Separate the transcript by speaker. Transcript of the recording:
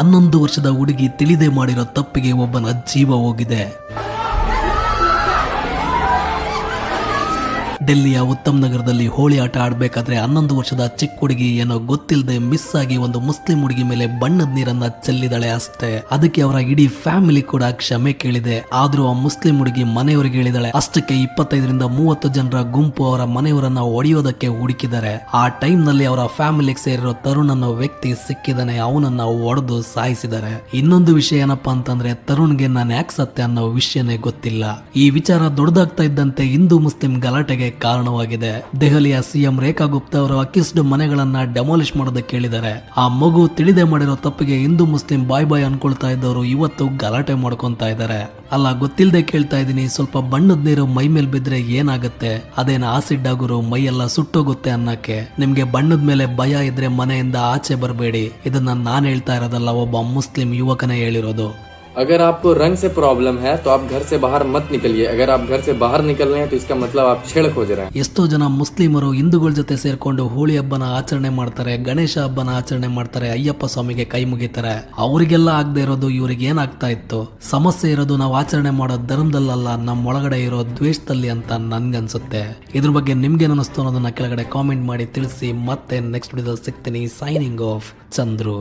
Speaker 1: 11 ವರ್ಷದ ಹುಡುಗಿ ತಿಳಿದೇ ಮಾಡಿರೋ ತಪ್ಪಿಗೆ ಒಬ್ಬನ ಜೀವ ಹೋಗಿದೆ. ಡೆಲ್ಲಿಯ ಉತ್ತಮ್ ನಗರದಲ್ಲಿ ಹೋಳಿ ಆಟ ಆಡಬೇಕಾದ್ರೆ 11 ವರ್ಷದ ಚಿಕ್ಕ ಹುಡುಗಿ ಏನೋ ಗೊತ್ತಿಲ್ಲದೆ ಮಿಸ್ ಆಗಿ ಒಂದು ಮುಸ್ಲಿಂ ಹುಡುಗಿ ಮೇಲೆ ಬಣ್ಣದ ನೀರನ್ನ ಚೆಲ್ಲಿದಾಳೆ ಅಷ್ಟೇ. ಅದಕ್ಕೆ ಅವರ ಇಡೀ ಫ್ಯಾಮಿಲಿ ಕೂಡ ಕ್ಷಮೆ ಕೇಳಿದೆ. ಆದ್ರೂ ಆ ಮುಸ್ಲಿಂ ಹುಡುಗಿ ಮನೆಯವರಿಗೆ ಹೇಳಿದಾಳೆ. ಅಷ್ಟಕ್ಕೆ 25ರಿಂದ 30 ಜನರ ಗುಂಪು ಅವರ ಮನೆಯವರನ್ನ ಹೊಡೆಯೋದಕ್ಕೆ ಹುಡುಕಿದ್ದಾರೆ. ಆ ಟೈಮ್ ನಲ್ಲಿ ಅವರ ಫ್ಯಾಮಿಲಿಗೆ ಸೇರಿರೋ ತರುಣ್ ಅನ್ನೋ ವ್ಯಕ್ತಿ ಸಿಕ್ಕಿದಾನೆ. ಅವನನ್ನ ಹೊಡೆದು ಸಾಯಿಸಿದ್ದಾರೆ. ಇನ್ನೊಂದು ವಿಷಯ ಏನಪ್ಪಾ ಅಂತಂದ್ರೆ ತರುಣ್ಗೆ ನಾನು ಯಾಕೆ ಸತ್ತೆ ಅನ್ನೋ ವಿಷಯನೇ ಗೊತ್ತಿಲ್ಲ. ಈ ವಿಚಾರ ದೊಡ್ಡದಾಗ್ತಾ ಇದ್ದಂತೆ ಹಿಂದೂ ಮುಸ್ಲಿಂ ಗಲಾಟೆಗೆ ಕಾರಣವಾಗಿದೆ. ದೆಹಲಿಯ ಸಿಎಂ ರೇಖಾ ಗುಪ್ತಾ ಅವರು ಅಕ್ಕಿಸ್ಡ್ ಮನೆಗಳನ್ನ ಡೆಮಾಲಿಷ್ ಮಾಡೋದಕ್ಕೆ ಹೇಳಿದ್ದಾರೆ. ಆ ಮಗು ತಿಳಿದೇ ಮಾಡಿರೋ ತಪ್ಪಿಗೆ ಹಿಂದೂ ಮುಸ್ಲಿಂ ಬಾಯ್ ಅನ್ಕೊಳ್ತಾ ಇದ್ದವರು ಇವತ್ತು ಗಲಾಟೆ ಮಾಡ್ಕೊಂತಾ ಇದ್ದಾರೆ. ಅಲ್ಲ, ಗೊತ್ತಿಲ್ಲದೆ ಕೇಳ್ತಾ ಇದೀನಿ, ಸ್ವಲ್ಪ ಬಣ್ಣದ ನೀರು ಮೈ ಮೇಲೆ ಬಿದ್ರೆ ಏನಾಗುತ್ತೆ? ಅದೇನ ಆಸಿಡ್ ಆಗುರು ಮೈ ಎಲ್ಲ ಸುಟ್ಟೋಗುತ್ತೆ ಅನ್ನಕ್ಕೆ. ನಿಮ್ಗೆ ಬಣ್ಣದ ಮೇಲೆ ಭಯ ಇದ್ರೆ ಮನೆಯಿಂದ ಆಚೆ ಬರಬೇಡಿ. ಇದನ್ನ ನಾನ್ ಹೇಳ್ತಾ ಇರೋದಲ್ಲ, ಒಬ್ಬ ಮುಸ್ಲಿಂ ಯುವಕನೇ ಹೇಳಿರೋದು.
Speaker 2: अगर आपको रंग से प्रॉब्लम है तो आप घर से बाहर मत निकलिए. अगर आप घर से बाहर निकल रहे हैं तो इसका मतलब आप छेड़ खोज रहे हैं.
Speaker 1: ಎಷ್ಟೋ ಜನ ಮುಸ್ಲಿಮರು ಹಿಂದೂಗಳ ಜೊತೆ ಸೇರ್ಕೊಂಡು ಹೋಳಿ ಹಬ್ಬನ ಆಚರಣೆ ಮಾಡ್ತಾರೆ, ಗಣೇಶ ಹಬ್ಬನ ಆಚರಣೆ ಮಾಡ್ತಾರೆ, ಅಯ್ಯಪ್ಪ ಸ್ವಾಮಿಗೆ ಕೈ ಮುಗಿತಾರೆ. ಅವರಿಗೆಲ್ಲ ಆಗದೆ ಇರೋದು ಇವ್ರಿಗೆ ಏನಾಗ್ತಾ ಇತ್ತು? ಸಮಸ್ಯೆ ಇರೋದು ನಾವು ಆಚರಣೆ ಮಾಡೋ ಧರ್ಮದಲ್ಲ, ನಮ್ಮ ಒಳಗಡೆ ಇರೋ ದ್ವೇಷದಲ್ಲಿ ಅಂತ ನನ್ಗನ್ಸುತ್ತೆ. ಇದ್ರ ಬಗ್ಗೆ ನಿಮ್ಗೆ ಅನಿಸ್ತು ಅನ್ನೋದನ್ನ ಕೆಳಗಡೆ ಕಾಮೆಂಟ್ ಮಾಡಿ ತಿಳಿಸಿ. ಮತ್ತೆ ನೆಕ್ಸ್ಟ್ ವಿಡಿಯೋದಲ್ಲಿ ಸಿಗ್ತೀನಿ. Signing off Chandru.